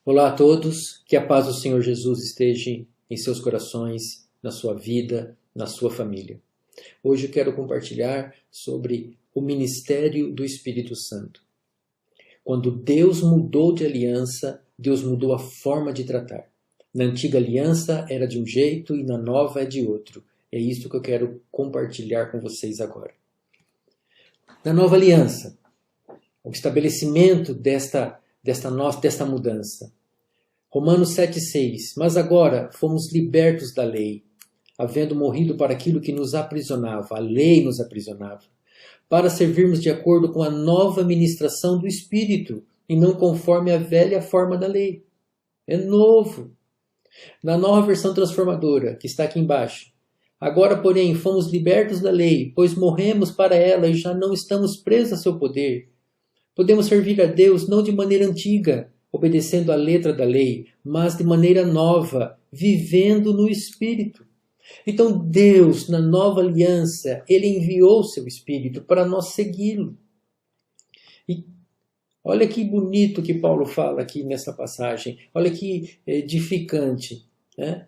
Olá a todos, que a paz do Senhor Jesus esteja em seus corações, na sua vida, na sua família. Hoje eu quero compartilhar sobre o ministério do Espírito Santo. Quando Deus mudou de aliança, Deus mudou a forma de tratar. Na antiga aliança era de um jeito e na nova é de outro. É isso que eu quero compartilhar com vocês agora. Na nova aliança, o estabelecimento desta mudança. Romanos 7,6. Mas agora fomos libertos da lei, havendo morrido para aquilo que nos aprisionava, a lei nos aprisionava, para servirmos de acordo com a nova ministração do Espírito, e não conforme a velha forma da lei. É novo. Na nova versão transformadora, que está aqui embaixo. Agora, porém, fomos libertos da lei, pois morremos para ela e já não estamos presos a seu poder. Podemos servir a Deus não de maneira antiga, obedecendo à letra da lei, mas de maneira nova, vivendo no Espírito. Então Deus, na nova aliança, Ele enviou o seu Espírito para nós segui-lo. E olha que bonito que Paulo fala aqui nessa passagem, olha que edificante. Né?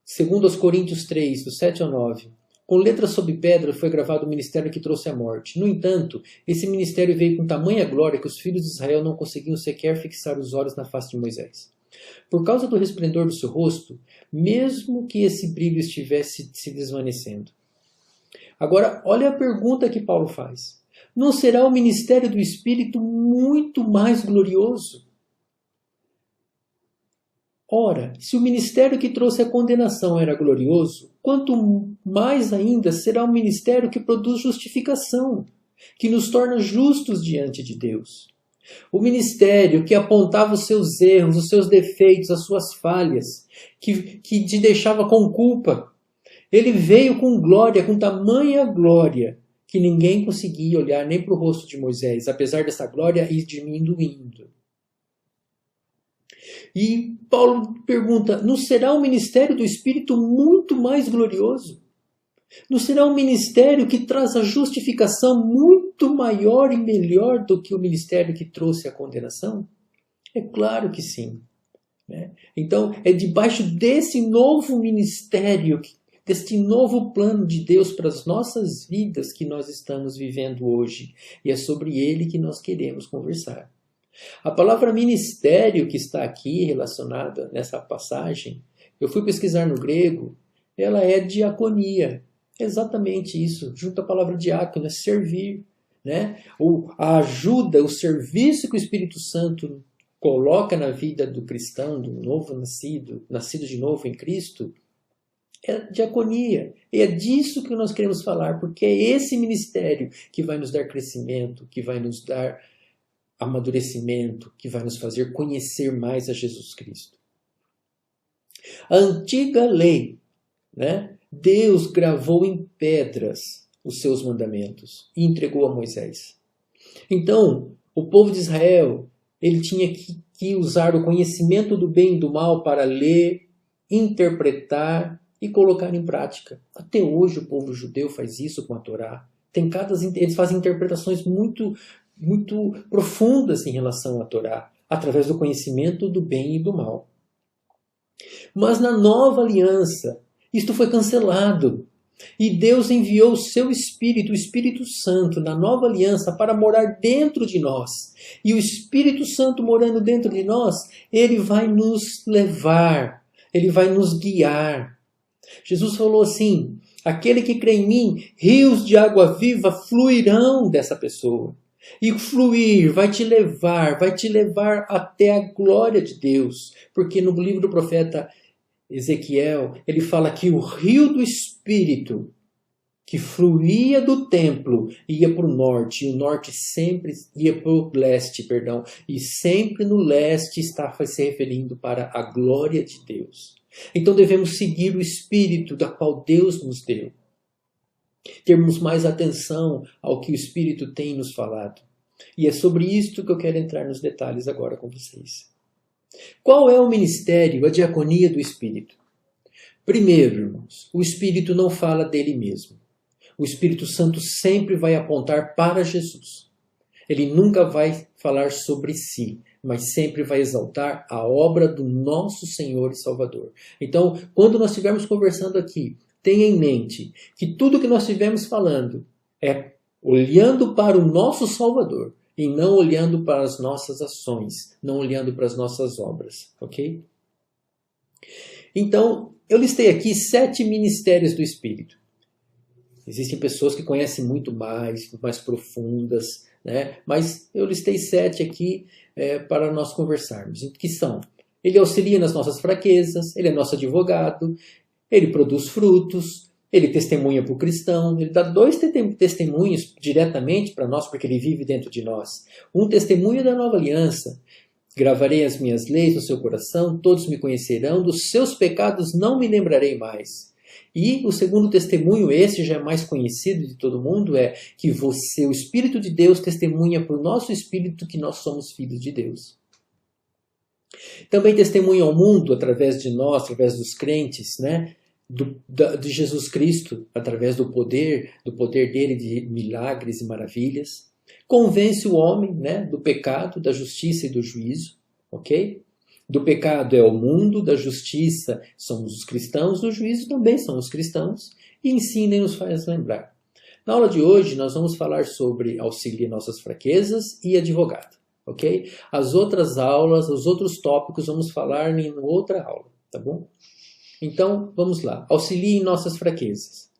Segundo aos Coríntios 3, do 7 ao 9. Com letras sob pedra foi gravado o ministério que trouxe a morte. No entanto, esse ministério veio com tamanha glória que os filhos de Israel não conseguiam sequer fixar os olhos na face de Moisés. Por causa do resplendor do seu rosto, mesmo que esse brilho estivesse se desvanecendo. Agora, olha a pergunta que Paulo faz. Não será o ministério do Espírito muito mais glorioso? Ora, se o ministério que trouxe a condenação era glorioso, quanto mais ainda será o ministério que produz justificação, que nos torna justos diante de Deus. O ministério que apontava os seus erros, os seus defeitos, as suas falhas, que te deixava com culpa. Ele veio com glória, com tamanha glória, que ninguém conseguia olhar nem para o rosto de Moisés, apesar dessa glória ir diminuindo. E Paulo pergunta, não será o ministério do Espírito muito mais glorioso? Não será um ministério que traz a justificação muito maior e melhor do que o ministério que trouxe a condenação? É claro que sim. Né? Então, é debaixo desse novo ministério, deste novo plano de Deus para as nossas vidas que nós estamos vivendo hoje. E é sobre ele que nós queremos conversar. A palavra ministério que está aqui relacionada nessa passagem, eu fui pesquisar no grego, ela é diaconia. É exatamente isso, junto à palavra diácono, é servir. Né? A ajuda, o serviço que o Espírito Santo coloca na vida do cristão, do novo nascido de novo em Cristo, é diaconia. E é disso que nós queremos falar, porque é esse ministério que vai nos dar crescimento, que vai nos dar amadurecimento, que vai nos fazer conhecer mais a Jesus Cristo. A antiga lei, né? Deus gravou em pedras os seus mandamentos e entregou a Moisés. Então, o povo de Israel, ele tinha que usar o conhecimento do bem e do mal para ler, interpretar e colocar em prática. Até hoje o povo judeu faz isso com a Torá. Eles fazem interpretações muito profundas em relação à Torá, através do conhecimento do bem e do mal. Mas na nova aliança, isto foi cancelado. E Deus enviou o seu Espírito, o Espírito Santo, na nova aliança, para morar dentro de nós. E o Espírito Santo morando dentro de nós, ele vai nos levar, ele vai nos guiar. Jesus falou assim, aquele que crê em mim, rios de água viva fluirão dessa pessoa. E fluir vai te levar até a glória de Deus. Porque no livro do profeta Ezequiel, ele fala que o rio do Espírito, que fluía do templo, ia para o norte, e o norte sempre ia para o leste, e sempre no leste estava se referindo para a glória de Deus. Então devemos seguir o Espírito da qual Deus nos deu. Termos mais atenção ao que o Espírito tem nos falado. E é sobre isto que eu quero entrar nos detalhes agora com vocês. Qual é o ministério, a diaconia do Espírito? Primeiro, irmãos, o Espírito não fala dele mesmo. O Espírito Santo sempre vai apontar para Jesus. Ele nunca vai falar sobre si, mas sempre vai exaltar a obra do nosso Senhor e Salvador. Então, quando nós estivermos conversando aqui, tenha em mente que tudo que nós estivermos falando é olhando para o nosso Salvador e não olhando para as nossas ações, não olhando para as nossas obras, ok? Então, eu listei aqui 7 ministérios do Espírito. Existem pessoas que conhecem muito mais profundas, né? Mas eu listei 7 aqui para nós conversarmos, que são: ele auxilia nas nossas fraquezas, ele é nosso advogado, ele produz frutos, ele testemunha para o cristão, ele dá 2 testemunhos diretamente para nós, porque ele vive dentro de nós. Um testemunho da nova aliança: gravarei as minhas leis no seu coração, todos me conhecerão, dos seus pecados não me lembrarei mais. E o segundo testemunho, esse já é mais conhecido de todo mundo, é que você, o Espírito de Deus, testemunha para o nosso espírito que nós somos filhos de Deus. Também testemunha ao mundo, através de nós, através dos crentes, né? De Jesus Cristo, através do poder dele de milagres e maravilhas. Convence o homem, né, do pecado, da justiça e do juízo, ok? Do pecado é o mundo, da justiça somos os cristãos, do juízo também são os cristãos, e ensina e nos faz lembrar. Na aula de hoje nós vamos falar sobre auxílio em nossas fraquezas e advogado, ok? As outras aulas, os outros tópicos vamos falar em outra aula, tá bom? Então, vamos lá. Auxilie em nossas fraquezas.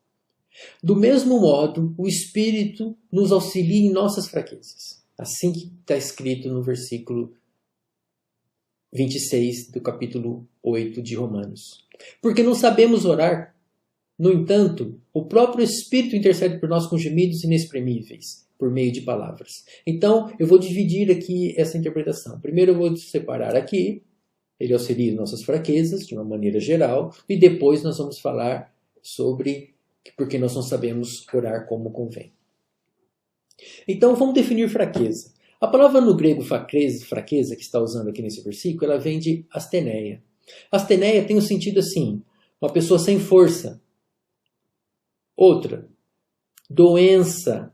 Do mesmo modo, o Espírito nos auxilia em nossas fraquezas. Assim que está escrito no versículo 26 do capítulo 8 de Romanos. Porque não sabemos orar. No entanto, o próprio Espírito intercede por nós com gemidos inexprimíveis, por meio de palavras. Então, eu vou dividir aqui essa interpretação. Primeiro eu vou separar aqui. Ele auxilia nossas fraquezas, de uma maneira geral. E depois nós vamos falar sobre porque nós não sabemos orar como convém. Então, vamos definir fraqueza. A palavra no grego fraqueza, que está usando aqui nesse versículo, ela vem de asteneia. Asteneia tem um sentido assim, uma pessoa sem força. Outra, doença.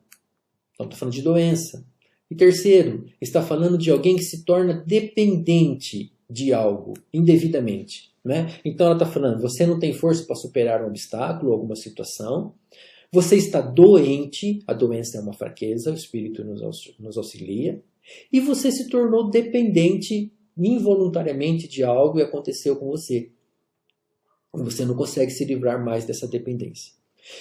Então, estou falando de doença. E terceiro, está falando de alguém que se torna dependente de algo, indevidamente. Né? Então ela está falando, você não tem força para superar um obstáculo, alguma situação. Você está doente, a doença é uma fraqueza, o Espírito nos auxilia. E você se tornou dependente involuntariamente de algo e aconteceu com você. Você não consegue se livrar mais dessa dependência.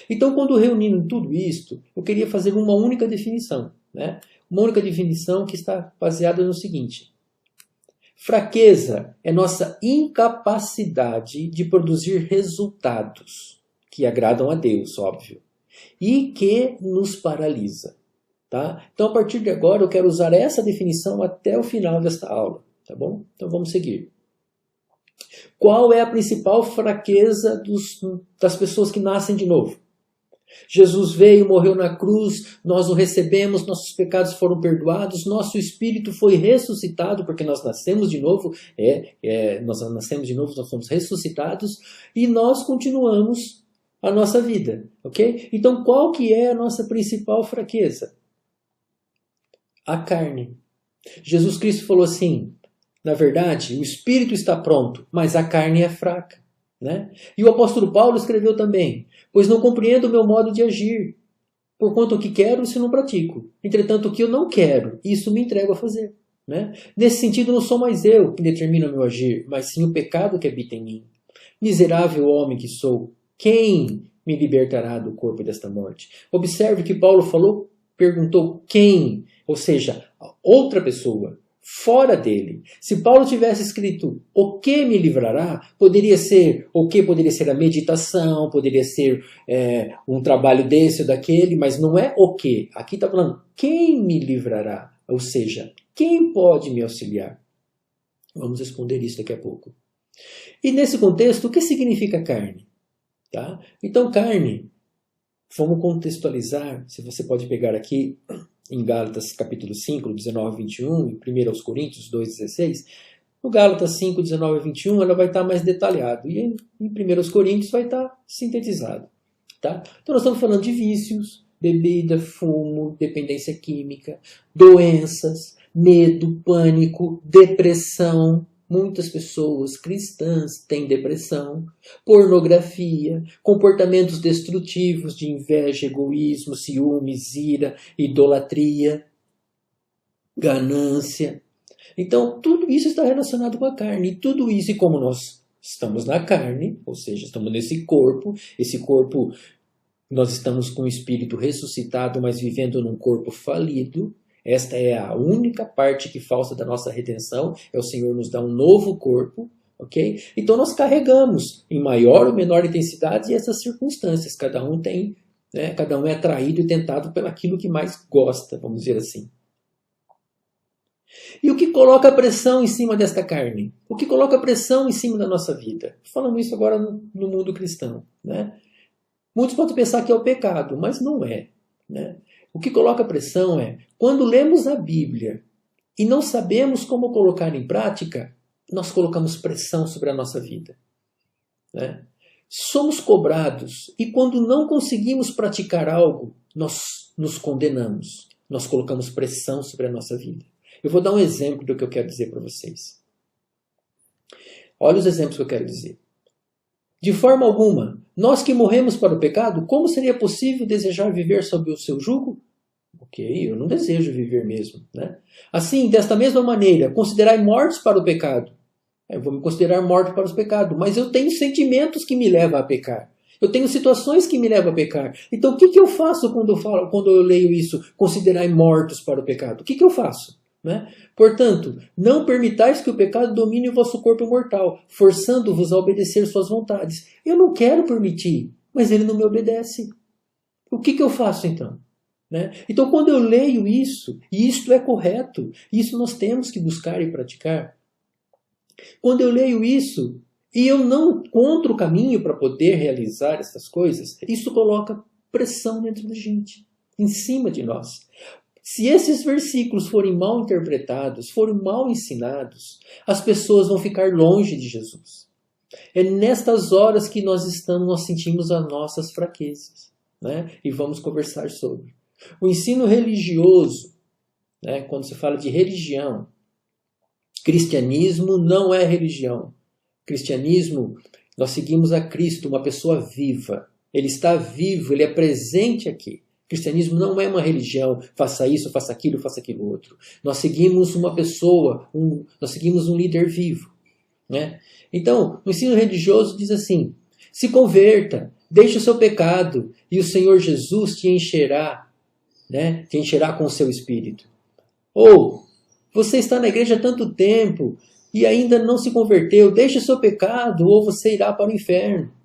Então, quando reunindo tudo isto, eu queria fazer uma única definição. Né? Uma única definição que está baseada no seguinte. Fraqueza é nossa incapacidade de produzir resultados que agradam a Deus, óbvio, e que nos paralisa. Tá? Então, a partir de agora, eu quero usar essa definição até o final desta aula. Tá bom? Então, vamos seguir. Qual é a principal fraqueza das pessoas que nascem de novo? Jesus veio, morreu na cruz, nós o recebemos, nossos pecados foram perdoados, nosso espírito foi ressuscitado, porque nós nascemos de novo, nós somos ressuscitados, e nós continuamos a nossa vida, ok? Então, qual que é a nossa principal fraqueza? A carne. Jesus Cristo falou assim, na verdade, o espírito está pronto, mas a carne é fraca. Né? E o apóstolo Paulo escreveu também, pois não compreendo o meu modo de agir, porquanto o que quero, isso não pratico. Entretanto, o que eu não quero, isso me entrego a fazer. Né? Nesse sentido, não sou mais eu que determina o meu agir, mas sim o pecado que habita em mim. Miserável homem que sou, quem me libertará do corpo desta morte? Observe que Paulo perguntou quem, ou seja, outra pessoa. Fora dele. Se Paulo tivesse escrito o que me livrará, poderia ser o que poderia ser a meditação, poderia ser um trabalho desse ou daquele, mas não é o que. Aqui está falando quem me livrará, ou seja, quem pode me auxiliar. Vamos responder isso daqui a pouco. E nesse contexto, o que significa carne? Tá? Então, carne, vamos contextualizar, se você pode pegar aqui em Gálatas capítulo 5, 19 e 21, e 1 aos Coríntios 2, 16, no Gálatas 5, 19 e 21, ela vai estar mais detalhado, e em 1 aos Coríntios vai estar sintetizado. Tá? Então nós estamos falando de vícios, bebida, fumo, dependência química, doenças, medo, pânico, depressão. Muitas pessoas cristãs têm depressão, pornografia, comportamentos destrutivos de inveja, egoísmo, ciúmes, ira, idolatria, ganância. Então, tudo isso está relacionado com a carne. E tudo isso, e como nós estamos na carne, ou seja, estamos nesse corpo, esse corpo, nós estamos com o espírito ressuscitado, mas vivendo num corpo falido. Esta é a única parte que falta da nossa redenção, é o Senhor nos dar um novo corpo, ok? Então nós carregamos em maior ou menor intensidade essas circunstâncias. Cada um tem, né? Cada um é atraído e tentado pelaquilo que mais gosta, vamos dizer assim. E o que coloca pressão em cima desta carne? O que coloca pressão em cima da nossa vida? Falando isso agora no mundo cristão, né? Muitos podem pensar que é o pecado, mas não é, né? O que coloca pressão é, quando lemos a Bíblia e não sabemos como colocar em prática, nós colocamos pressão sobre a nossa vida, né? Somos cobrados e quando não conseguimos praticar algo, nós nos condenamos. Nós colocamos pressão sobre a nossa vida. Eu vou dar um exemplo do que eu quero dizer para vocês. Olha os exemplos que eu quero dizer. De forma alguma, nós que morremos para o pecado, como seria possível desejar viver sob o seu jugo? Ok, eu não desejo viver mesmo, né? Assim, desta mesma maneira, considerai mortos para o pecado. Eu vou me considerar morto para os pecados, mas eu tenho sentimentos que me levam a pecar. Eu tenho situações que me levam a pecar. Então, o que eu faço quando eu leio isso? Considerai mortos para o pecado. O que eu faço? Né? Portanto, não permitais que o pecado domine o vosso corpo mortal, forçando-vos a obedecer suas vontades. Eu não quero permitir, mas ele não me obedece. O que eu faço então? Né? Então, quando eu leio isso, e isto é correto, isso nós temos que buscar e praticar. Quando eu leio isso, e eu não encontro o caminho para poder realizar essas coisas, isso coloca pressão dentro da gente, em cima de nós. Se esses versículos forem mal interpretados, forem mal ensinados, as pessoas vão ficar longe de Jesus. É nestas horas que nós sentimos as nossas fraquezas, né? E vamos conversar sobre. O ensino religioso, né? Quando se fala de religião, cristianismo não é religião. Cristianismo, nós seguimos a Cristo, uma pessoa viva. Ele está vivo, ele é presente aqui. Cristianismo não é uma religião, faça isso, faça aquilo outro. Nós seguimos uma pessoa, nós seguimos um líder vivo, né? Então, o ensino religioso diz assim, se converta, deixe o seu pecado e o Senhor Jesus te encherá, né? Te encherá com o seu espírito. Ou, você está na igreja há tanto tempo e ainda não se converteu, deixe o seu pecado ou você irá para o inferno.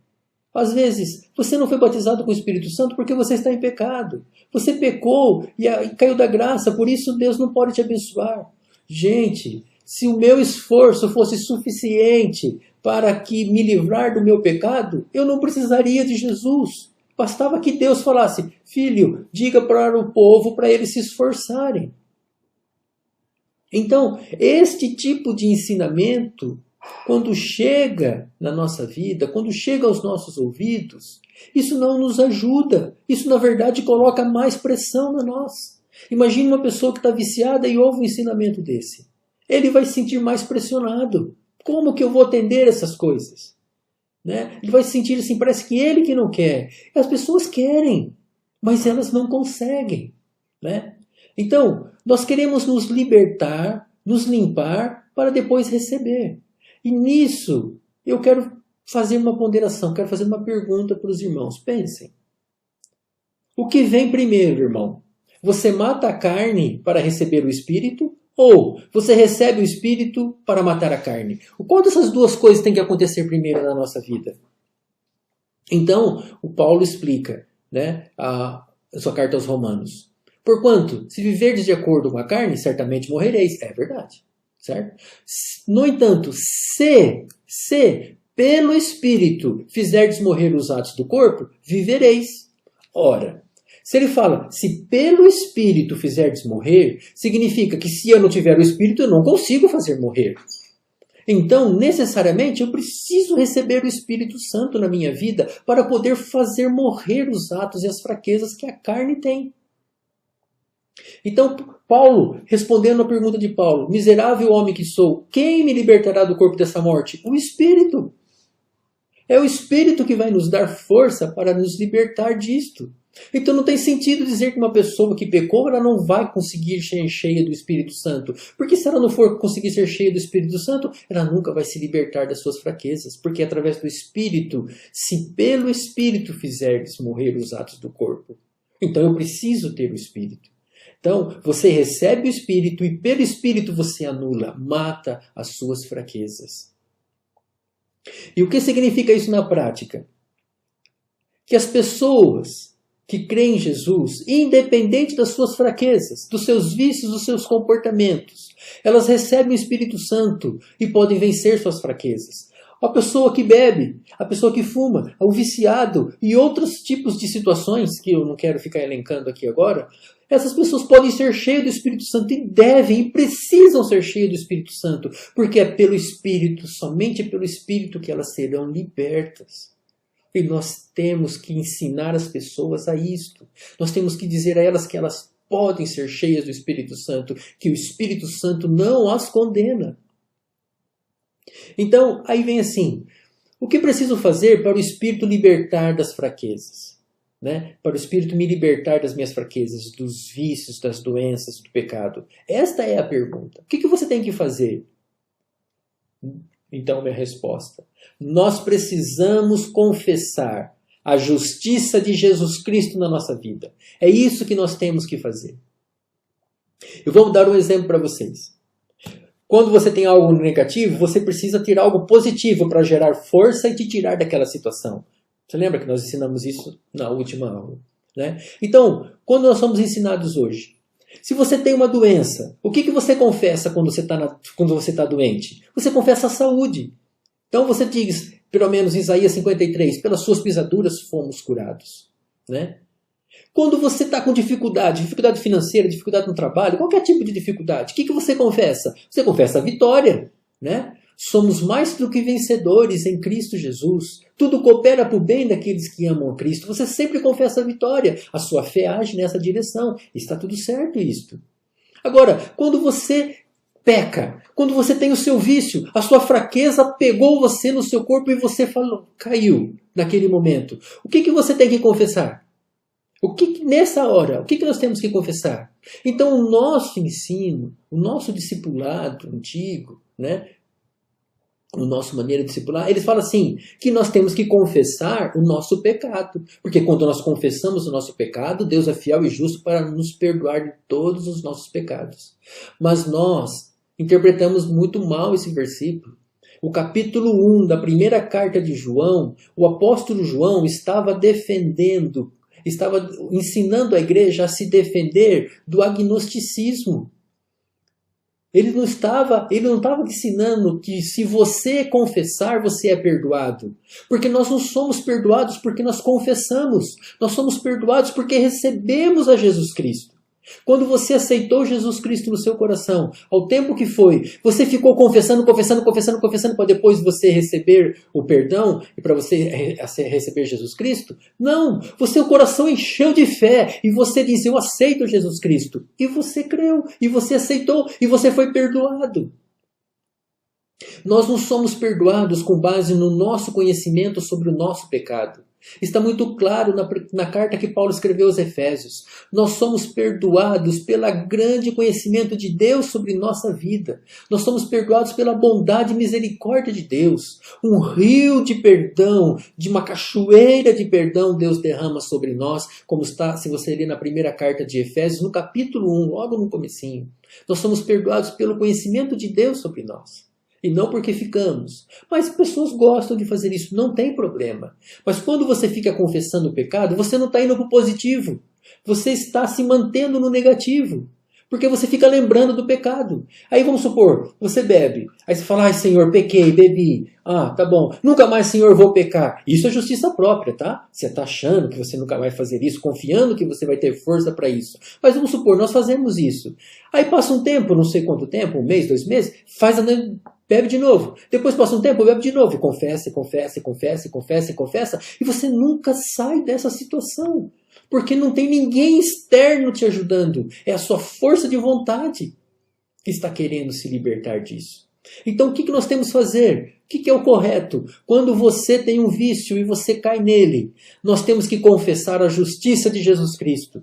Às vezes, você não foi batizado com o Espírito Santo porque você está em pecado. Você pecou e caiu da graça, por isso Deus não pode te abençoar. Gente, se o meu esforço fosse suficiente para que me livrar do meu pecado, eu não precisaria de Jesus. Bastava que Deus falasse, filho, diga para o povo para eles se esforçarem. Então, este tipo de ensinamento, quando chega na nossa vida, quando chega aos nossos ouvidos, isso não nos ajuda. Isso, na verdade, coloca mais pressão na nós. Imagine uma pessoa que está viciada e ouve um ensinamento desse. Ele vai se sentir mais pressionado. Como que eu vou atender essas coisas? Né? Ele vai se sentir assim, parece que ele que não quer. As pessoas querem, mas elas não conseguem. Né? Então, nós queremos nos libertar, nos limpar, para depois receber. E nisso, eu quero fazer uma ponderação, quero fazer uma pergunta para os irmãos. Pensem. O que vem primeiro, irmão? Você mata a carne para receber o Espírito? Ou você recebe o Espírito para matar a carne? Qual dessas duas coisas tem que acontecer primeiro na nossa vida? Então, o Paulo explica, né, a sua carta aos Romanos. Porquanto, se viverdes de acordo com a carne, certamente morrereis. É verdade. Certo? No entanto, se pelo Espírito fizerdes morrer os atos do corpo, vivereis. Ora, se ele fala, se pelo Espírito fizerdes morrer, significa que se eu não tiver o Espírito, eu não consigo fazer morrer. Então, necessariamente, eu preciso receber o Espírito Santo na minha vida para poder fazer morrer os atos e as fraquezas que a carne tem. Então, Paulo, respondendo à pergunta de Paulo, miserável homem que sou, quem me libertará do corpo dessa morte? O Espírito. É o Espírito que vai nos dar força para nos libertar disto. Então não tem sentido dizer que uma pessoa que pecou, ela não vai conseguir ser cheia do Espírito Santo. Porque se ela não for conseguir ser cheia do Espírito Santo, ela nunca vai se libertar das suas fraquezas. Porque é através do Espírito, se pelo Espírito fizerdes morrer os atos do corpo. Então eu preciso ter o Espírito. Então, você recebe o Espírito e pelo Espírito você anula, mata as suas fraquezas. E o que significa isso na prática? Que as pessoas que creem em Jesus, independente das suas fraquezas, dos seus vícios, dos seus comportamentos, elas recebem o Espírito Santo e podem vencer suas fraquezas. A pessoa que bebe, a pessoa que fuma, o viciado e outros tipos de situações que eu não quero ficar elencando aqui agora, essas pessoas podem ser cheias do Espírito Santo e devem e precisam ser cheias do Espírito Santo, porque é pelo Espírito, somente pelo Espírito que elas serão libertas. E nós temos que ensinar as pessoas a isto. Nós temos que dizer a elas que elas podem ser cheias do Espírito Santo, que o Espírito Santo não as condena. Então, aí vem assim, o que preciso fazer para o Espírito libertar das fraquezas? Né? Para o Espírito me libertar das minhas fraquezas, dos vícios, das doenças, do pecado? Esta é a pergunta. O que você tem que fazer? Então, minha resposta. Nós precisamos confessar a justiça de Jesus Cristo na nossa vida. É isso que nós temos que fazer. Eu vou dar um exemplo para vocês. Quando você tem algo negativo, você precisa ter algo positivo para gerar força e te tirar daquela situação. Você lembra que nós ensinamos isso na última aula, né? Então, quando nós somos ensinados hoje, se você tem uma doença, o que você confessa quando você está doente? Você confessa a saúde. Então você diz, pelo menos em Isaías 53, pelas suas pisaduras fomos curados, né? Quando você está com dificuldade financeira, dificuldade no trabalho, qualquer tipo de dificuldade, o que você confessa? Você confessa a vitória, né? Somos mais do que vencedores em Cristo Jesus. Tudo coopera para o bem daqueles que amam a Cristo. Você sempre confessa a vitória. A sua fé age nessa direção. Está tudo certo isto. Agora, quando você peca, quando você tem o seu vício, a sua fraqueza pegou você no seu corpo e você caiu naquele momento. O que você tem que confessar? Nessa hora, o que nós temos que confessar? Então, o nosso ensino, o nosso discipulado antigo, né? A nossa maneira de discipular, eles falam assim, que nós temos que confessar o nosso pecado. Porque quando nós confessamos o nosso pecado, Deus é fiel e justo para nos perdoar de todos os nossos pecados. Mas nós interpretamos muito mal esse versículo. O capítulo 1 da primeira carta de João, o apóstolo João estava ensinando a igreja a se defender do agnosticismo. Ele não estava ensinando que se você confessar, você é perdoado. Porque nós não somos perdoados porque nós confessamos. Nós somos perdoados porque recebemos a Jesus Cristo. Quando você aceitou Jesus Cristo no seu coração, ao tempo que foi, você ficou confessando para depois você receber o perdão e para você receber Jesus Cristo? Não! O coração encheu de fé e você disse, eu aceito Jesus Cristo. E você creu, e você aceitou, e você foi perdoado. Nós não somos perdoados com base no nosso conhecimento sobre o nosso pecado. Está muito claro na carta que Paulo escreveu aos Efésios. Nós somos perdoados pelo grande conhecimento de Deus sobre nossa vida. Nós somos perdoados pela bondade e misericórdia de Deus. Um rio de perdão, de uma cachoeira de perdão Deus derrama sobre nós, como está, se você ler na primeira carta de Efésios, no capítulo 1, logo no comecinho. Nós somos perdoados pelo conhecimento de Deus sobre nós. E não porque ficamos. Mas pessoas gostam de fazer isso, não tem problema. Mas quando você fica confessando o pecado, você não está indo para o positivo. Você está se mantendo no negativo. Porque você fica lembrando do pecado. Aí vamos supor, você bebe. Aí você fala, ai Senhor, pequei, bebi. Ah, tá bom. Nunca mais, Senhor, vou pecar. Isso é justiça própria, tá? Você está achando que você nunca vai fazer isso, confiando que você vai ter força para isso. Mas vamos supor, nós fazemos isso. Aí passa um tempo, não sei quanto tempo, um mês, 2 meses, bebe de novo. Depois passa um tempo, bebe de novo. E confessa, e confessa, e confessa, e confessa, e confessa. E você nunca sai dessa situação. Porque não tem ninguém externo te ajudando. É a sua força de vontade que está querendo se libertar disso. Então o que nós temos que fazer? O que é o correto? Quando você tem um vício e você cai nele, nós temos que confessar a justiça de Jesus Cristo.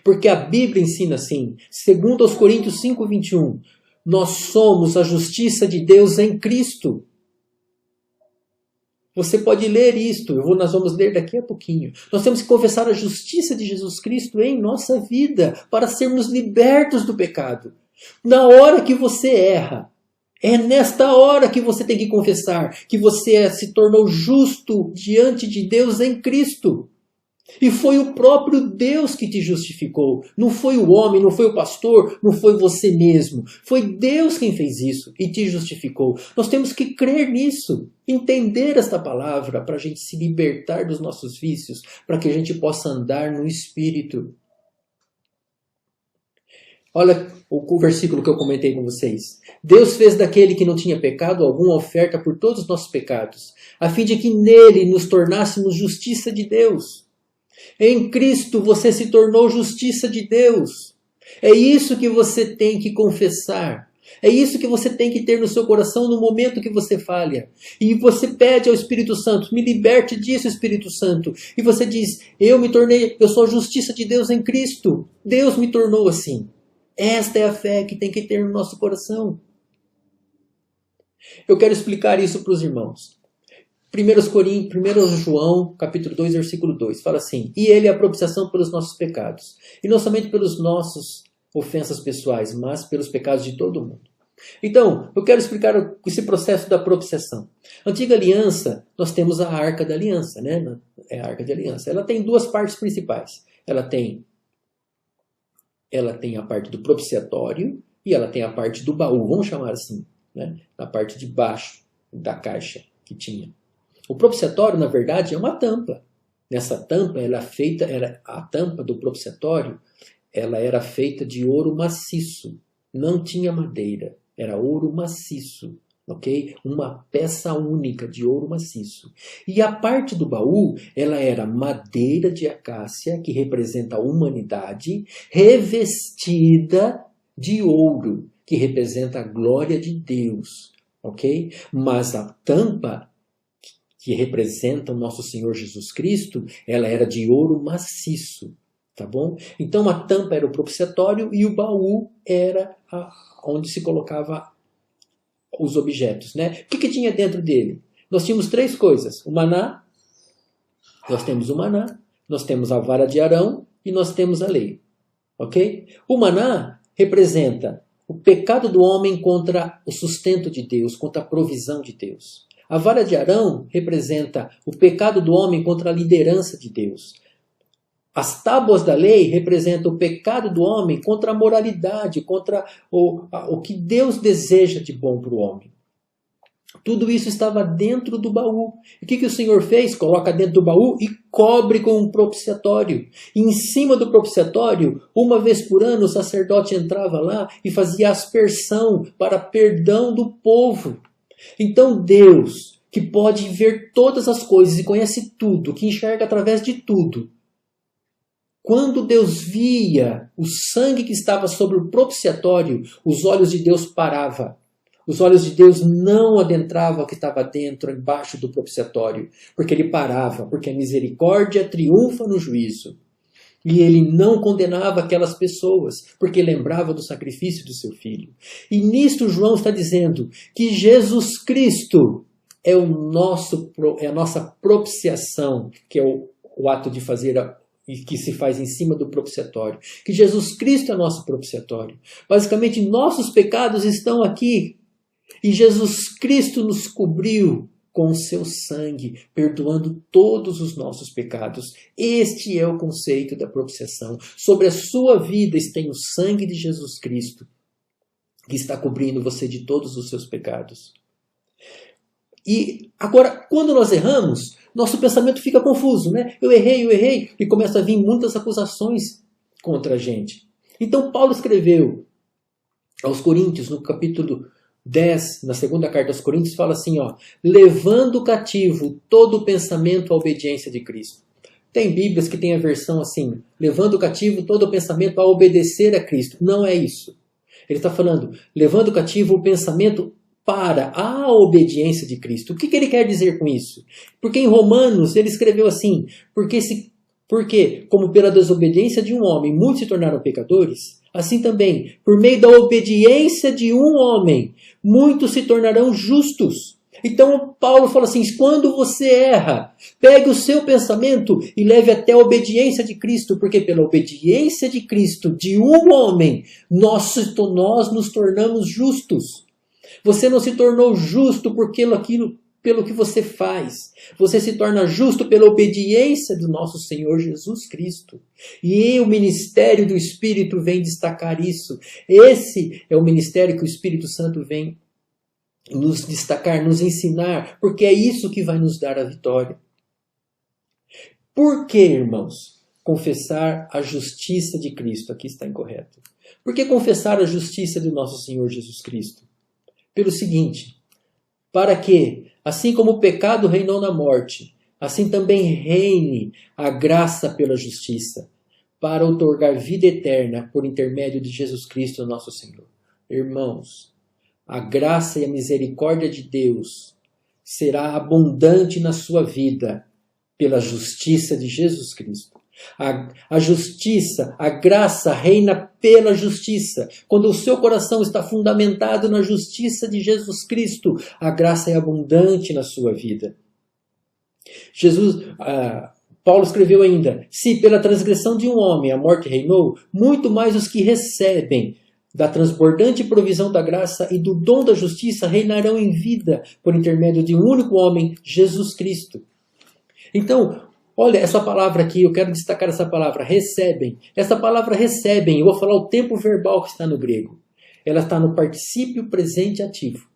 Porque a Bíblia ensina assim, segundo aos Coríntios 5:21, nós somos a justiça de Deus em Cristo. Você pode ler isto, nós vamos ler daqui a pouquinho. Nós temos que confessar a justiça de Jesus Cristo em nossa vida, para sermos libertos do pecado. Na hora que você erra, é nesta hora que você tem que confessar que você se tornou justo diante de Deus em Cristo. E foi o próprio Deus que te justificou. Não foi o homem, não foi o pastor, não foi você mesmo. Foi Deus quem fez isso e te justificou. Nós temos que crer nisso, entender esta palavra para a gente se libertar dos nossos vícios, para que a gente possa andar no Espírito. Olha o versículo que eu comentei com vocês. Deus fez daquele que não tinha pecado alguma oferta por todos os nossos pecados, a fim de que nele nos tornássemos justiça de Deus. Em Cristo você se tornou justiça de Deus. É isso que você tem que confessar. É isso que você tem que ter no seu coração no momento que você falha. E você pede ao Espírito Santo, me liberte disso, Espírito Santo. E você diz, eu sou a justiça de Deus em Cristo. Deus me tornou assim. Esta é a fé que tem que ter no nosso coração. Eu quero explicar isso para os irmãos. 1 João, capítulo 2, versículo 2, fala assim, e ele é a propiciação pelos nossos pecados, e não somente pelos nossos ofensas pessoais, mas pelos pecados de todo mundo. Então, eu quero explicar esse processo da propiciação. Antiga aliança, nós temos a Arca da Aliança, né? É a Arca de Aliança. Ela tem duas partes principais. Ela tem a parte do propiciatório e ela tem a parte do baú, vamos chamar assim, né? Na parte de baixo da caixa que tinha. O propiciatório, na verdade, é uma tampa. Nessa tampa, a tampa do propiciatório, ela era feita de ouro maciço. Não tinha madeira, era ouro maciço, ok? Uma peça única de ouro maciço. E a parte do baú, ela era madeira de acácia, que representa a humanidade, revestida de ouro, que representa a glória de Deus, ok? Mas a tampa, que representa o nosso Senhor Jesus Cristo, ela era de ouro maciço, tá bom? Então a tampa era o propiciatório e o baú era onde se colocava os objetos, né? O que tinha dentro dele? Nós tínhamos três coisas: o maná, nós temos a vara de Arão e nós temos a lei, ok? O maná representa o pecado do homem contra o sustento de Deus, contra a provisão de Deus. A vara de Arão representa o pecado do homem contra a liderança de Deus. As tábuas da lei representam o pecado do homem contra a moralidade, contra o que Deus deseja de bom para o homem. Tudo isso estava dentro do baú. E o que o Senhor fez? Coloca dentro do baú e cobre com um propiciatório. E em cima do propiciatório, uma vez por ano, o sacerdote entrava lá e fazia aspersão para perdão do povo. Então Deus, que pode ver todas as coisas e conhece tudo, que enxerga através de tudo, quando Deus via o sangue que estava sobre o propiciatório, os olhos de Deus paravam. Os olhos de Deus não adentravam o que estava dentro, embaixo do propiciatório, porque ele parava, porque a misericórdia triunfa no juízo. E ele não condenava aquelas pessoas, porque lembrava do sacrifício do seu filho. E nisto João está dizendo que Jesus Cristo é a nossa propiciação, que é o ato de fazer e que se faz em cima do propiciatório. Que Jesus Cristo é nosso propiciatório. Basicamente, nossos pecados estão aqui. E Jesus Cristo nos cobriu com o seu sangue, perdoando todos os nossos pecados. Este é o conceito da propiciação. Sobre a sua vida tem o sangue de Jesus Cristo, que está cobrindo você de todos os seus pecados. E agora, quando nós erramos, nosso pensamento fica confuso, né? Eu errei, e começa a vir muitas acusações contra a gente. Então Paulo escreveu aos Coríntios, no capítulo 10, na segunda carta aos Coríntios, fala assim, ó, levando cativo todo o pensamento à obediência de Cristo. Tem Bíblias que tem a versão assim, levando cativo todo o pensamento a obedecer a Cristo. Não é isso. Ele está falando, levando cativo o pensamento para a obediência de Cristo. O que ele quer dizer com isso? Porque em Romanos ele escreveu assim, porque, como pela desobediência de um homem muitos se tornaram pecadores, assim também, por meio da obediência de um homem, muitos se tornarão justos. Então Paulo fala assim, quando você erra, pegue o seu pensamento e leve até a obediência de Cristo, porque pela obediência de Cristo, de um homem, nós nos tornamos justos. Você não se tornou justo pelo que você faz. Você se torna justo pela obediência do nosso Senhor Jesus Cristo. E o ministério do Espírito vem destacar isso. Esse é o ministério que o Espírito Santo vem nos destacar, nos ensinar, porque é isso que vai nos dar a vitória. Por que, irmãos, confessar a justiça de Cristo? Aqui está incorreto. Por que confessar a justiça do nosso Senhor Jesus Cristo? Pelo seguinte, para que, assim como o pecado reinou na morte, assim também reine a graça pela justiça, para outorgar vida eterna por intermédio de Jesus Cristo, nosso Senhor. Irmãos, a graça e a misericórdia de Deus será abundante na sua vida pela justiça de Jesus Cristo. A justiça, a graça reina pela justiça. Quando o seu coração está fundamentado na justiça de Jesus Cristo, a graça é abundante na sua vida. Paulo escreveu ainda, se pela transgressão de um homem a morte reinou, muito mais os que recebem da transbordante provisão da graça e do dom da justiça reinarão em vida por intermédio de um único homem, Jesus Cristo. Então, olha essa palavra aqui, eu quero destacar essa palavra, recebem. Essa palavra recebem, eu vou falar o tempo verbal que está no grego. Ela está no particípio presente ativo.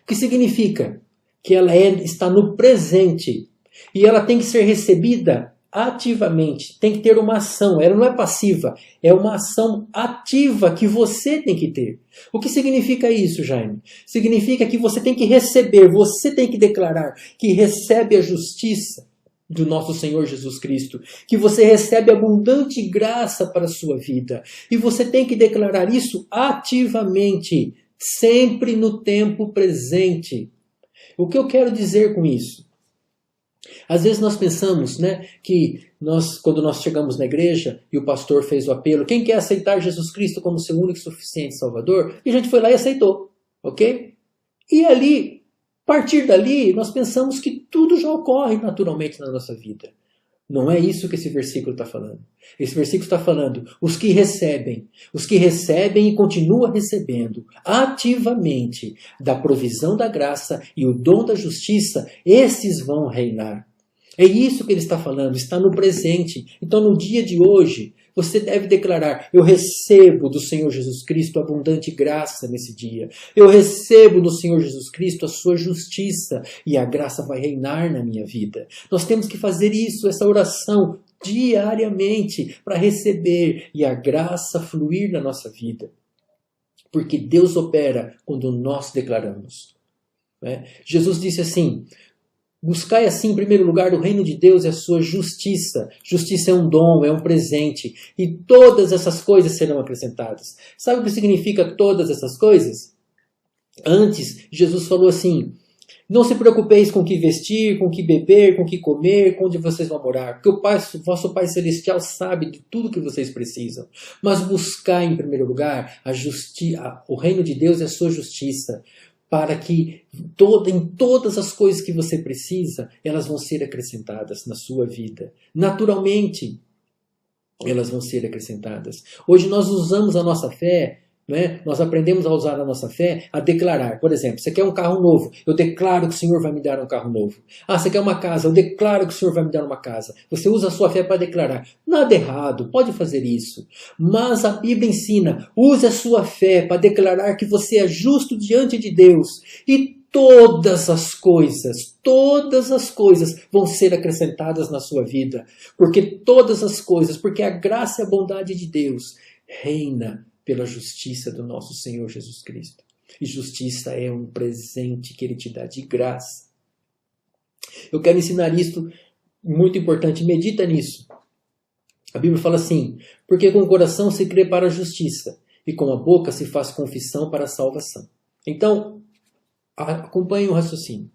O que significa? Que ela está no presente. E ela tem que ser recebida ativamente. Tem que ter uma ação. Ela não é passiva. É uma ação ativa que você tem que ter. O que significa isso, Jaime? Significa que você tem que receber, você tem que declarar que recebe a justiça do nosso Senhor Jesus Cristo, que você recebe abundante graça para a sua vida. E você tem que declarar isso ativamente, sempre no tempo presente. O que eu quero dizer com isso? Às vezes nós pensamos, que quando nós chegamos na igreja e o pastor fez o apelo, quem quer aceitar Jesus Cristo como seu único e suficiente Salvador? E a gente foi lá e aceitou, ok? E ali, a partir dali, nós pensamos que tudo já ocorre naturalmente na nossa vida. Não é isso que esse versículo está falando. Esse versículo está falando, os que recebem e continuam recebendo ativamente da provisão da graça e o dom da justiça, esses vão reinar. É isso que ele está falando, está no presente. Então no dia de hoje, você deve declarar, eu recebo do Senhor Jesus Cristo abundante graça nesse dia. Eu recebo do Senhor Jesus Cristo a sua justiça e a graça vai reinar na minha vida. Nós temos que fazer isso, essa oração, diariamente, para receber e a graça fluir na nossa vida. Porque Deus opera quando nós declaramos. Jesus disse assim, buscai assim em primeiro lugar o reino de Deus e a sua justiça. Justiça é um dom, é um presente. E todas essas coisas serão acrescentadas. Sabe o que significa todas essas coisas? Antes, Jesus falou assim, não se preocupeis com o que vestir, com o que beber, com o que comer, com onde vocês vão morar. Porque o vosso Pai Celestial sabe de tudo que vocês precisam. Mas buscai em primeiro lugar o reino de Deus e a sua justiça. Para que em todas as coisas que você precisa, elas vão ser acrescentadas na sua vida. Naturalmente, elas vão ser acrescentadas. Hoje nós usamos a nossa fé, nós aprendemos a usar a nossa fé, a declarar. Por exemplo, você quer um carro novo, eu declaro que o Senhor vai me dar um carro novo. Você quer uma casa, eu declaro que o Senhor vai me dar uma casa. Você usa a sua fé para declarar. Nada errado, pode fazer isso. Mas a Bíblia ensina, use a sua fé para declarar que você é justo diante de Deus. E todas as coisas vão ser acrescentadas na sua vida. Porque a graça e a bondade de Deus reina pela justiça do nosso Senhor Jesus Cristo. E justiça é um presente que Ele te dá de graça. Eu quero ensinar isto, muito importante, medita nisso. A Bíblia fala assim, porque com o coração se crê para a justiça, e com a boca se faz confissão para a salvação. Então, acompanhe o raciocínio.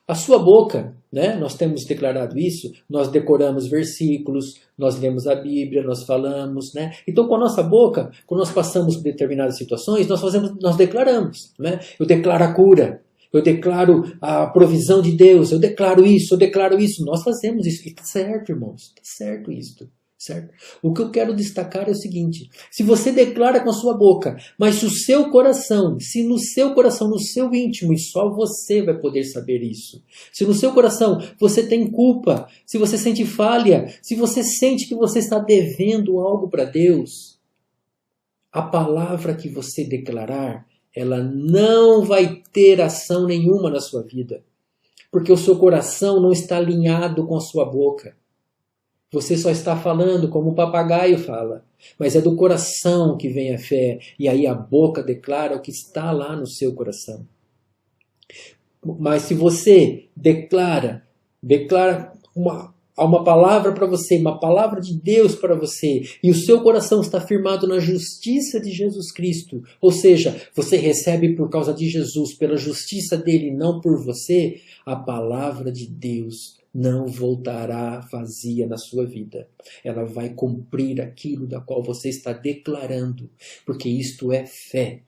A sua boca, né, nós temos declarado isso, nós decoramos versículos, nós lemos a Bíblia, nós falamos, né? Então, com a nossa boca, quando nós passamos por determinadas situações, nós declaramos, né? Eu declaro a cura, eu declaro a provisão de Deus, eu declaro isso, nós fazemos isso. E está certo, irmãos, está certo isso. Certo? O que eu quero destacar é o seguinte, se você declara com a sua boca, mas se o seu coração, se no seu coração, no seu íntimo, e só você vai poder saber isso, se no seu coração você tem culpa, se você sente falha, se você sente que você está devendo algo para Deus, a palavra que você declarar, ela não vai ter ação nenhuma na sua vida, porque o seu coração não está alinhado com a sua boca. Você só está falando como o papagaio fala, mas é do coração que vem a fé, e aí a boca declara o que está lá no seu coração. Mas se você declara uma palavra para você, uma palavra de Deus para você, e o seu coração está firmado na justiça de Jesus Cristo, ou seja, você recebe por causa de Jesus, pela justiça dele, não por você, a palavra de Deus não voltará vazia na sua vida. Ela vai cumprir aquilo da qual você está declarando, porque isto é fé.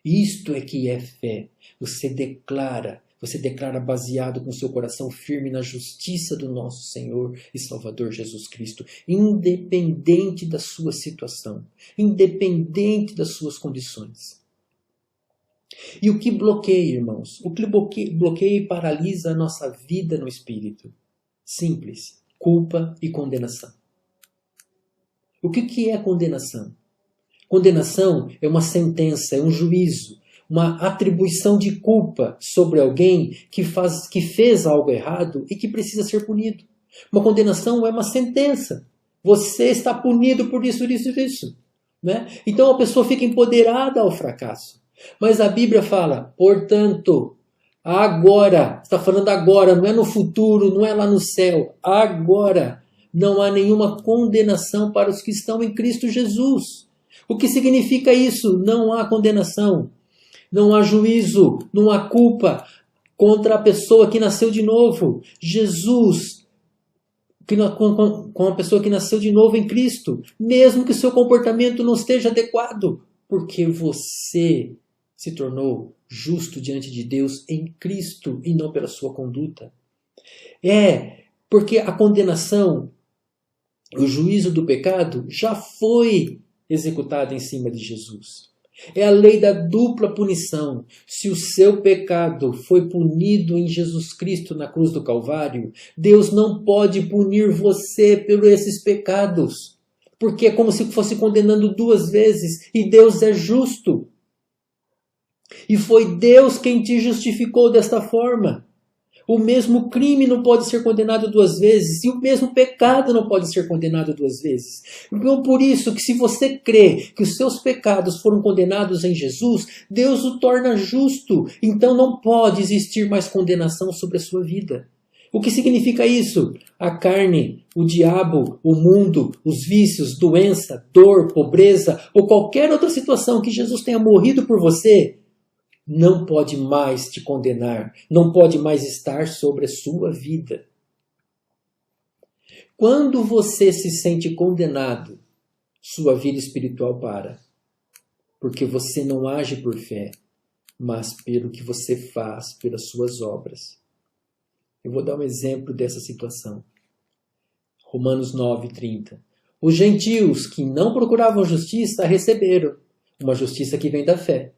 Isto é que é fé. Você declara baseado com seu coração firme na justiça do nosso Senhor e Salvador Jesus Cristo, independente da sua situação, independente das suas condições. E o que bloqueia, irmãos? O que bloqueia e paralisa a nossa vida no Espírito? Simples. Culpa e condenação. O que é condenação? Condenação é uma sentença, é um juízo, uma atribuição de culpa sobre alguém que fez algo errado e que precisa ser punido. Uma condenação é uma sentença. Você está punido por isso, né? Então a pessoa fica empoderada ao fracasso. Mas a Bíblia fala, portanto, agora, está falando agora, não é no futuro, não é lá no céu, agora não há nenhuma condenação para os que estão em Cristo Jesus. O que significa isso? Não há condenação, não há juízo, não há culpa contra a pessoa que nasceu de novo. Jesus, com a pessoa que nasceu de novo em Cristo, mesmo que seu comportamento não esteja adequado, porque você se tornou justo diante de Deus em Cristo e não pela sua conduta. Porque a condenação, o juízo do pecado já foi executado em cima de Jesus. É a lei da dupla punição. Se o seu pecado foi punido em Jesus Cristo na cruz do Calvário, Deus não pode punir você por esses pecados. Porque é como se fosse condenando duas vezes. E Deus é justo. E foi Deus quem te justificou desta forma. O mesmo crime não pode ser condenado duas vezes, e o mesmo pecado não pode ser condenado duas vezes. Então, por isso que se você crê que os seus pecados foram condenados em Jesus, Deus o torna justo. Então não pode existir mais condenação sobre a sua vida. O que significa isso? A carne, o diabo, o mundo, os vícios, doença, dor, pobreza ou qualquer outra situação que Jesus tenha morrido por você, não pode mais te condenar, não pode mais estar sobre a sua vida. Quando você se sente condenado, sua vida espiritual para, porque você não age por fé, mas pelo que você faz, pelas suas obras. Eu vou dar um exemplo dessa situação. Romanos 9:30. Os gentios que não procuravam justiça receberam uma justiça que vem da fé.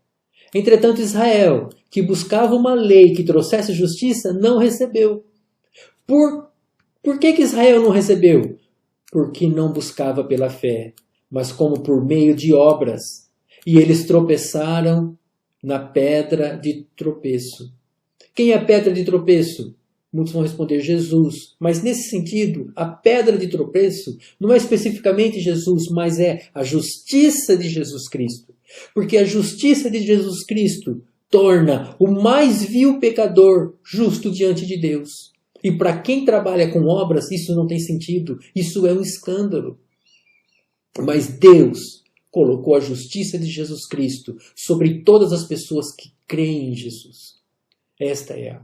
Entretanto, Israel, que buscava uma lei que trouxesse justiça, não recebeu. Por que Israel não recebeu? Porque não buscava pela fé, mas como por meio de obras. E eles tropeçaram na pedra de tropeço. Quem é a pedra de tropeço? Muitos vão responder Jesus. Mas nesse sentido, a pedra de tropeço não é especificamente Jesus, mas é a justiça de Jesus Cristo. Porque a justiça de Jesus Cristo torna o mais vil pecador justo diante de Deus. E para quem trabalha com obras, isso não tem sentido. Isso é um escândalo. Mas Deus colocou a justiça de Jesus Cristo sobre todas as pessoas que creem em Jesus. Esta é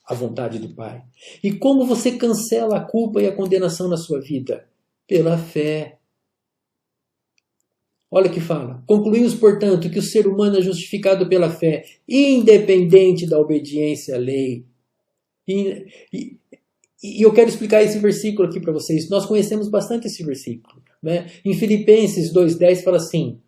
a vontade do Pai. E como você cancela a culpa e a condenação na sua vida? Pela fé. Olha que fala. Concluímos, portanto, que o ser humano é justificado pela fé, independente da obediência à lei. E eu quero explicar esse versículo aqui para vocês. Nós conhecemos bastante esse versículo, né? Em Filipenses 2,10 fala assim: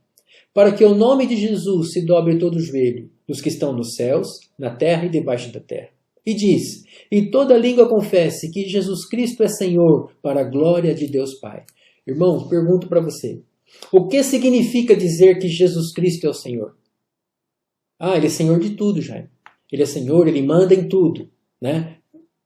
para que o nome de Jesus se dobre todo o joelho, dos que estão nos céus, na terra e debaixo da terra. E diz: e toda língua confesse que Jesus Cristo é Senhor, para a glória de Deus Pai. Irmão, pergunto para você: o que significa dizer que Jesus Cristo é o Senhor? Ele é Senhor de tudo, Jaime. Ele é Senhor, Ele manda em tudo, né?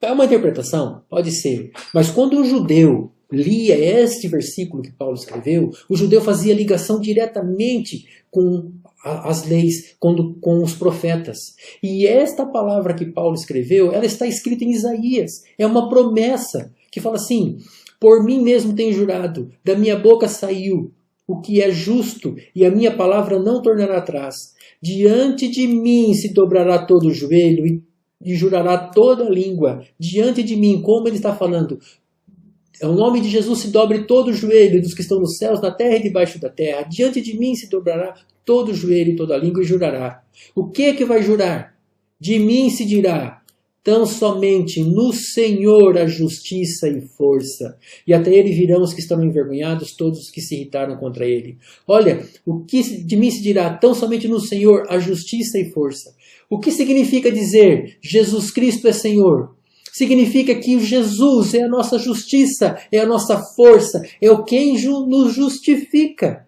É uma interpretação? Pode ser. Mas quando um judeu lia este versículo que Paulo escreveu, o judeu fazia ligação diretamente com as leis, com os profetas. E esta palavra que Paulo escreveu, ela está escrita em Isaías. É uma promessa que fala assim: por mim mesmo tenho jurado, da minha boca saiu o que é justo, e a minha palavra não tornará atrás. Diante de mim se dobrará todo o joelho e jurará toda a língua. Diante de mim, como ele está falando, o nome de Jesus se dobre todo o joelho dos que estão nos céus, na terra e debaixo da terra. Diante de mim se dobrará todo o joelho e toda a língua e jurará. O que é que vai jurar? De mim se dirá: tão somente no Senhor a justiça e força. E até ele virão os que estão envergonhados, todos os que se irritaram contra ele. Olha, o que de mim se dirá? Tão somente no Senhor a justiça e força. O que significa dizer Jesus Cristo é Senhor? Significa que Jesus é a nossa justiça, é a nossa força, é o quem nos justifica.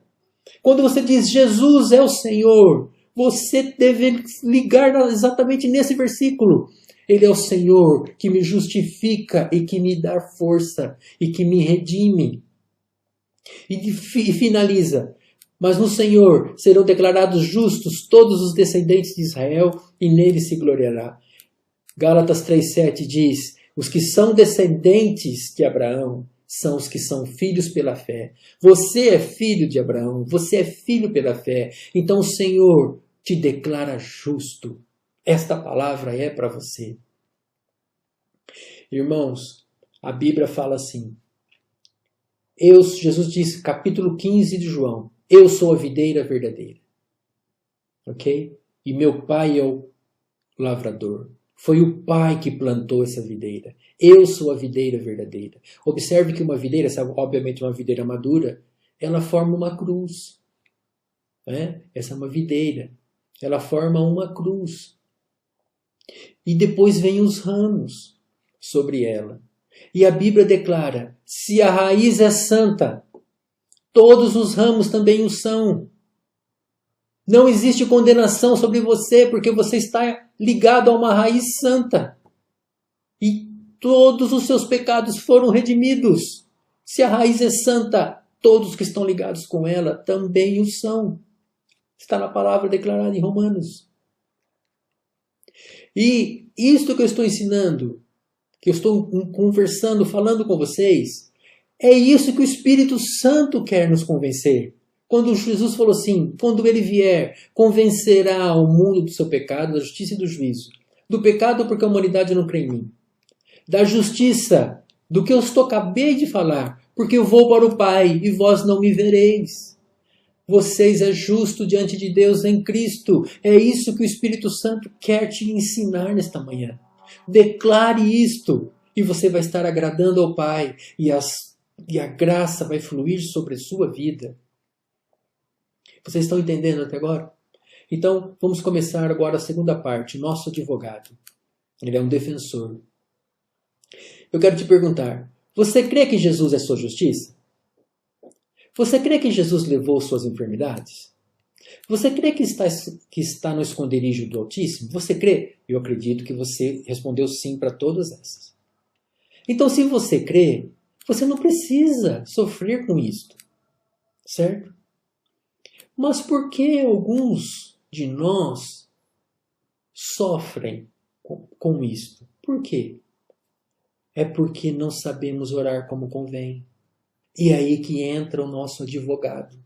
Quando você diz Jesus é o Senhor, você deve ligar exatamente nesse versículo. Ele é o Senhor que me justifica e que me dá força e que me redime. E finaliza: mas no Senhor serão declarados justos todos os descendentes de Israel e nele se gloriará. Gálatas 3,7 diz: os que são descendentes de Abraão são os que são filhos pela fé. Você é filho de Abraão, você é filho pela fé. Então o Senhor te declara justo. Esta palavra é para você. Irmãos, a Bíblia fala assim. Jesus diz, capítulo 15 de João: eu sou a videira verdadeira. Ok? E meu pai é o lavrador. Foi o pai que plantou essa videira. Eu sou a videira verdadeira. Observe que uma videira, obviamente uma videira madura, ela forma uma cruz. Né? Essa é uma videira. Ela forma uma cruz. E depois vem os ramos sobre ela. E a Bíblia declara: se a raiz é santa, todos os ramos também o são. Não existe condenação sobre você, porque você está ligado a uma raiz santa. E todos os seus pecados foram redimidos. Se a raiz é santa, todos que estão ligados com ela também o são. Está na palavra declarada em Romanos. E isto que eu estou ensinando, que eu estou conversando, falando com vocês, é isso que o Espírito Santo quer nos convencer. Quando Jesus falou assim: quando ele vier, convencerá o mundo do seu pecado, da justiça e do juízo. Do pecado, porque a humanidade não crê em mim. Da justiça, do que eu acabei de falar, porque eu vou para o Pai e vós não me vereis. Vocês é justo diante de Deus em Cristo. É isso que o Espírito Santo quer te ensinar nesta manhã. Declare isto e você vai estar agradando ao Pai e a graça vai fluir sobre a sua vida. Vocês estão entendendo até agora? Então, vamos começar agora a segunda parte. Nosso advogado. Ele é um defensor. Eu quero te perguntar: você crê que Jesus é sua justiça? Você crê que Jesus levou suas enfermidades? Você crê que está no esconderijo do Altíssimo? Você crê? Eu acredito que você respondeu sim para todas essas. Então, se você crê, você não precisa sofrer com isto. Certo? Mas por que alguns de nós sofrem com isto? Por quê? É porque não sabemos orar como convém. E é aí que entra o nosso advogado.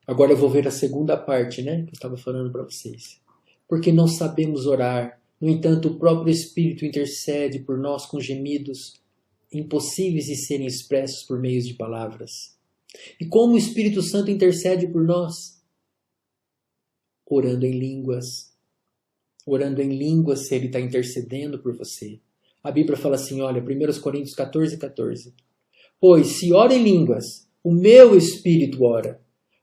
Agora eu vou ver a segunda parte, né? Que eu estava falando para vocês. Porque não sabemos orar. No entanto, o próprio Espírito intercede por nós com gemidos impossíveis de serem expressos por meio de palavras. E como o Espírito Santo intercede por nós? Orando em línguas. Orando em línguas, se Ele está intercedendo por você. A Bíblia fala assim, olha, 1 Coríntios 14:14. Pois se ora em línguas, o meu espírito ora,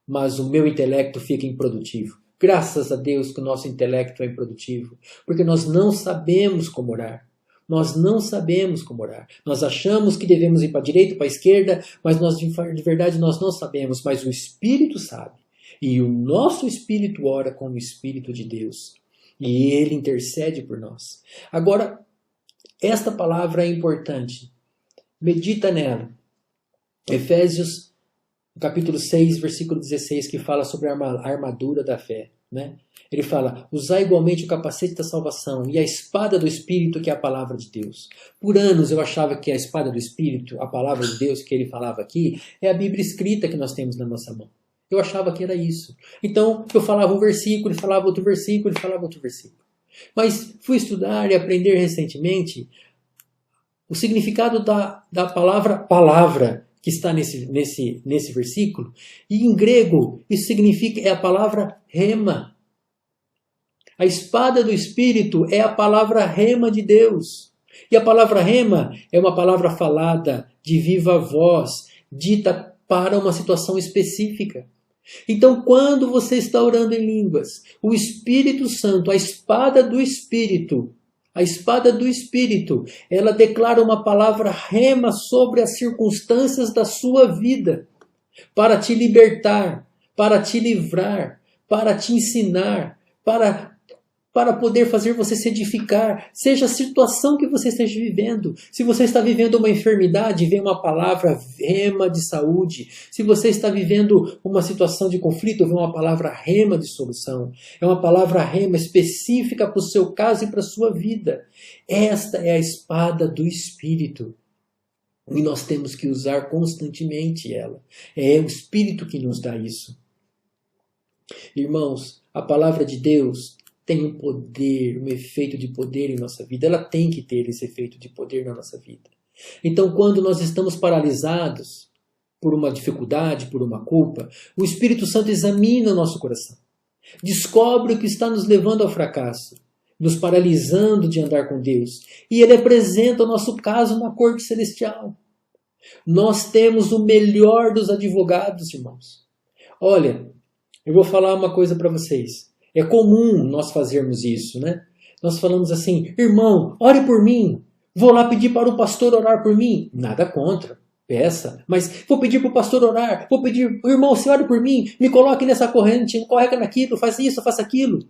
mas o meu intelecto fica improdutivo. Graças a Deus que o nosso intelecto é improdutivo, porque nós não sabemos como orar. Nós não sabemos como orar. Nós achamos que devemos ir para a direita, para a esquerda, mas nós, de verdade nós não sabemos, mas o Espírito sabe. E o nosso Espírito ora com o Espírito de Deus. E Ele intercede por nós. Agora, esta palavra é importante. Medita nela. Efésios, capítulo 6, versículo 16, que fala sobre a armadura da fé. Né? Ele fala, usar igualmente o capacete da salvação e a espada do Espírito, que é a palavra de Deus. Por anos eu achava que a espada do Espírito, a palavra de Deus que ele falava aqui, é a Bíblia escrita que nós temos na nossa mão. Eu achava que era isso. Então eu falava um versículo, ele falava outro versículo, ele falava outro versículo. Mas fui estudar e aprender recentemente o significado da palavra que está nesse versículo. E em grego, isso significa, é a palavra rema. A espada do Espírito é a palavra rema de Deus. E a palavra rema é uma palavra falada, de viva voz, dita para uma situação específica. Então, quando você está orando em línguas, o Espírito Santo, a espada do Espírito, ela declara uma palavra rema sobre as circunstâncias da sua vida, para te libertar, para te livrar, para te ensinar, para poder fazer você se edificar, seja a situação que você esteja vivendo. Se você está vivendo uma enfermidade, vem uma palavra rema de saúde. Se você está vivendo uma situação de conflito, vem uma palavra rema de solução. É uma palavra rema específica para o seu caso e para a sua vida. Esta é a espada do Espírito. E nós temos que usar constantemente ela. É o Espírito que nos dá isso. Irmãos, a palavra de Deus tem um poder, um efeito de poder em nossa vida. Ela tem que ter esse efeito de poder na nossa vida. Então, quando nós estamos paralisados por uma dificuldade, por uma culpa, o Espírito Santo examina o nosso coração. Descobre o que está nos levando ao fracasso, nos paralisando de andar com Deus. E Ele apresenta o nosso caso na corte celestial. Nós temos o melhor dos advogados, irmãos. Olha, eu vou falar uma coisa para vocês. É comum nós fazermos isso, né? Nós falamos assim, irmão, ore por mim. Vou lá pedir para o pastor orar por mim. Nada contra, peça. Mas vou pedir para o pastor orar. Vou pedir, irmão, você ore por mim. Me coloque nessa corrente, correga naquilo, faz isso, faça aquilo.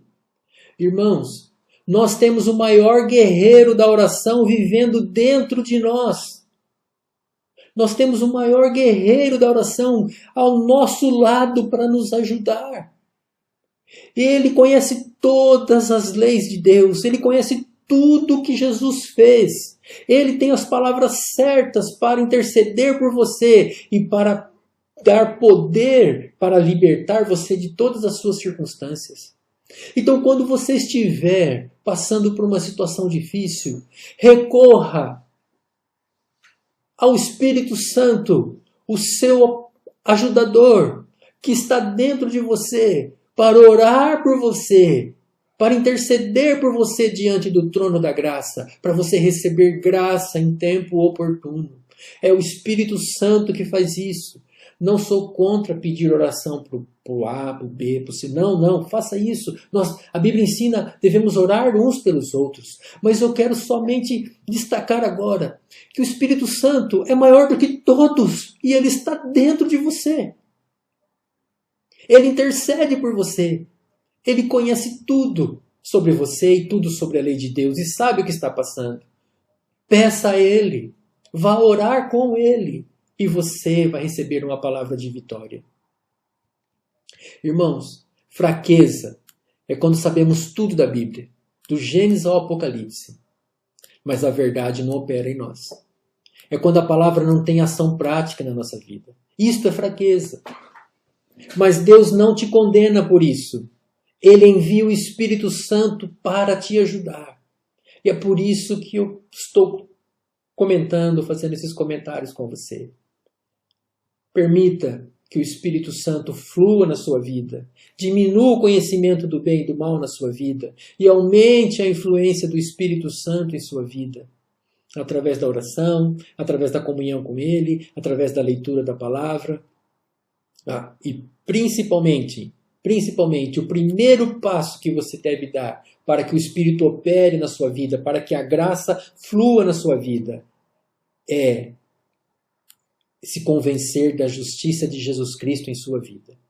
Irmãos, nós temos o maior guerreiro da oração vivendo dentro de nós. Nós temos o maior guerreiro da oração ao nosso lado para nos ajudar. Ele conhece todas as leis de Deus. Ele conhece tudo que Jesus fez. Ele tem as palavras certas para interceder por você e para dar poder para libertar você de todas as suas circunstâncias. Então, quando você estiver passando por uma situação difícil, recorra ao Espírito Santo, o seu ajudador, que está dentro de você, para orar por você, para interceder por você diante do trono da graça, para você receber graça em tempo oportuno. É o Espírito Santo que faz isso. Não sou contra pedir oração para o A, para o B, para o C. Não, faça isso. A Bíblia ensina, devemos orar uns pelos outros. Mas eu quero somente destacar agora que o Espírito Santo é maior do que todos e ele está dentro de você. Ele intercede por você. Ele conhece tudo sobre você e tudo sobre a lei de Deus e sabe o que está passando. Peça a Ele. Vá orar com Ele. E você vai receber uma palavra de vitória. Irmãos, fraqueza é quando sabemos tudo da Bíblia, do Gênesis ao Apocalipse, mas a verdade não opera em nós. É quando a palavra não tem ação prática na nossa vida. Isto é fraqueza. Mas Deus não te condena por isso. Ele envia o Espírito Santo para te ajudar. E é por isso que eu estou comentando, fazendo esses comentários com você. Permita que o Espírito Santo flua na sua vida, diminua o conhecimento do bem e do mal na sua vida e aumente a influência do Espírito Santo em sua vida. Através da oração, através da comunhão com Ele, através da leitura da palavra. E principalmente, o primeiro passo que você deve dar para que o Espírito opere na sua vida, para que a graça flua na sua vida, é se convencer da justiça de Jesus Cristo em sua vida.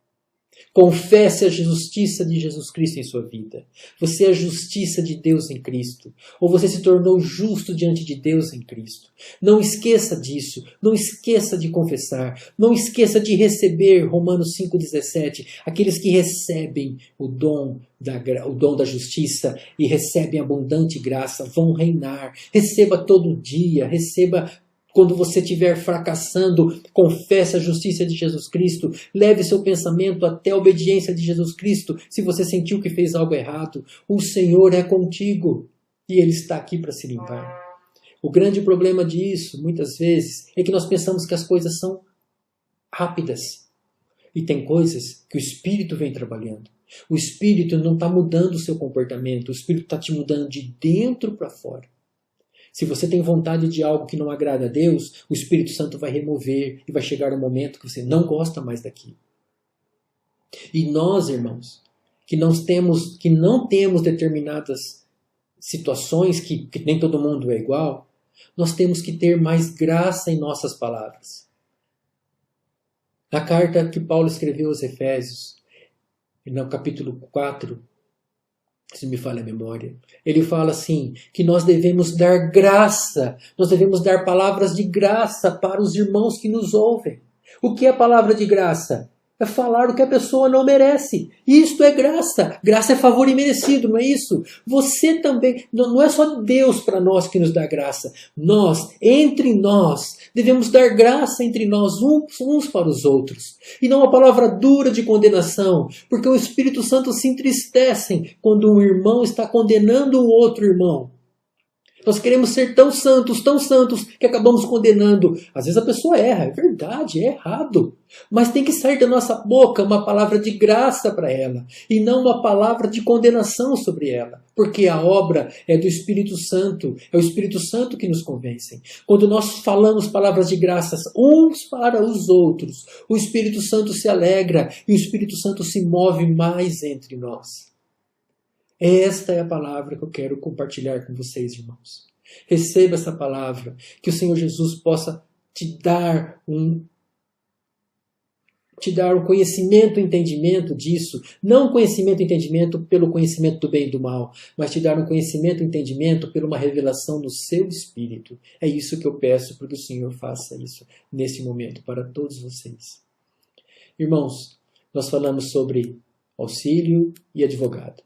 Confesse a justiça de Jesus Cristo em sua vida. Você é a justiça de Deus em Cristo. Ou você se tornou justo diante de Deus em Cristo. Não esqueça disso. Não esqueça de confessar. Não esqueça de receber, Romanos 5,17. Aqueles que recebem o dom da justiça e recebem abundante graça vão reinar. Receba todo dia. Receba. Quando você estiver fracassando, confesse a justiça de Jesus Cristo. Leve seu pensamento até a obediência de Jesus Cristo. Se você sentiu que fez algo errado, o Senhor é contigo e Ele está aqui para se limpar. O grande problema disso, muitas vezes, é que nós pensamos que as coisas são rápidas. E tem coisas que o Espírito vem trabalhando. O Espírito não está mudando o seu comportamento. O Espírito está te mudando de dentro para fora. Se você tem vontade de algo que não agrada a Deus, o Espírito Santo vai remover e vai chegar um momento que você não gosta mais daquilo. E nós, irmãos, que não temos determinadas situações, que nem todo mundo é igual, nós temos que ter mais graça em nossas palavras. Na carta que Paulo escreveu aos Efésios, no capítulo 4, se me falha a memória, ele fala assim, que nós devemos dar graça, nós devemos dar palavras de graça para os irmãos que nos ouvem. O que é palavra de graça? É falar o que a pessoa não merece. Isto é graça. Graça é favor imerecido, não é isso? Você também, não é só Deus para nós que nos dá graça. Nós, entre nós, devemos dar graça entre nós uns para os outros. E não uma palavra dura de condenação, porque o Espírito Santo se entristece quando um irmão está condenando o outro irmão. Nós queremos ser tão santos, que acabamos condenando. Às vezes a pessoa erra, é verdade, é errado. Mas tem que sair da nossa boca uma palavra de graça para ela, e não uma palavra de condenação sobre ela. Porque a obra é do Espírito Santo, é o Espírito Santo que nos convence. Quando nós falamos palavras de graças uns para os outros, o Espírito Santo se alegra e o Espírito Santo se move mais entre nós. Esta é a palavra que eu quero compartilhar com vocês, irmãos. Receba essa palavra, que o Senhor Jesus possa te dar um conhecimento e entendimento disso. Não conhecimento e entendimento pelo conhecimento do bem e do mal, mas te dar um conhecimento e entendimento por uma revelação no seu espírito. É isso que eu peço para que o Senhor faça isso nesse momento para todos vocês. Irmãos, nós falamos sobre auxílio e advogado.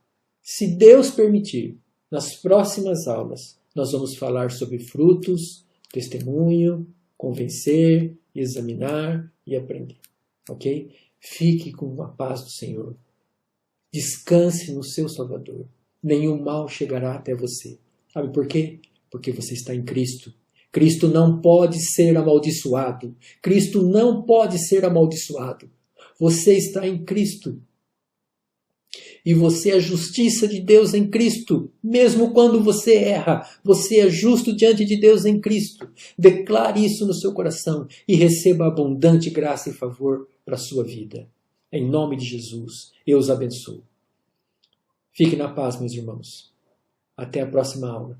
Se Deus permitir, nas próximas aulas, nós vamos falar sobre frutos, testemunho, convencer, examinar e aprender. Ok? Fique com a paz do Senhor. Descanse no seu Salvador. Nenhum mal chegará até você. Sabe por quê? Porque você está em Cristo. Cristo não pode ser amaldiçoado. Cristo não pode ser amaldiçoado. Você está em Cristo. E você é a justiça de Deus em Cristo. Mesmo quando você erra, você é justo diante de Deus em Cristo. Declare isso no seu coração e receba abundante graça e favor para a sua vida. Em nome de Jesus, eu os abençoo. Fique na paz, meus irmãos. Até a próxima aula.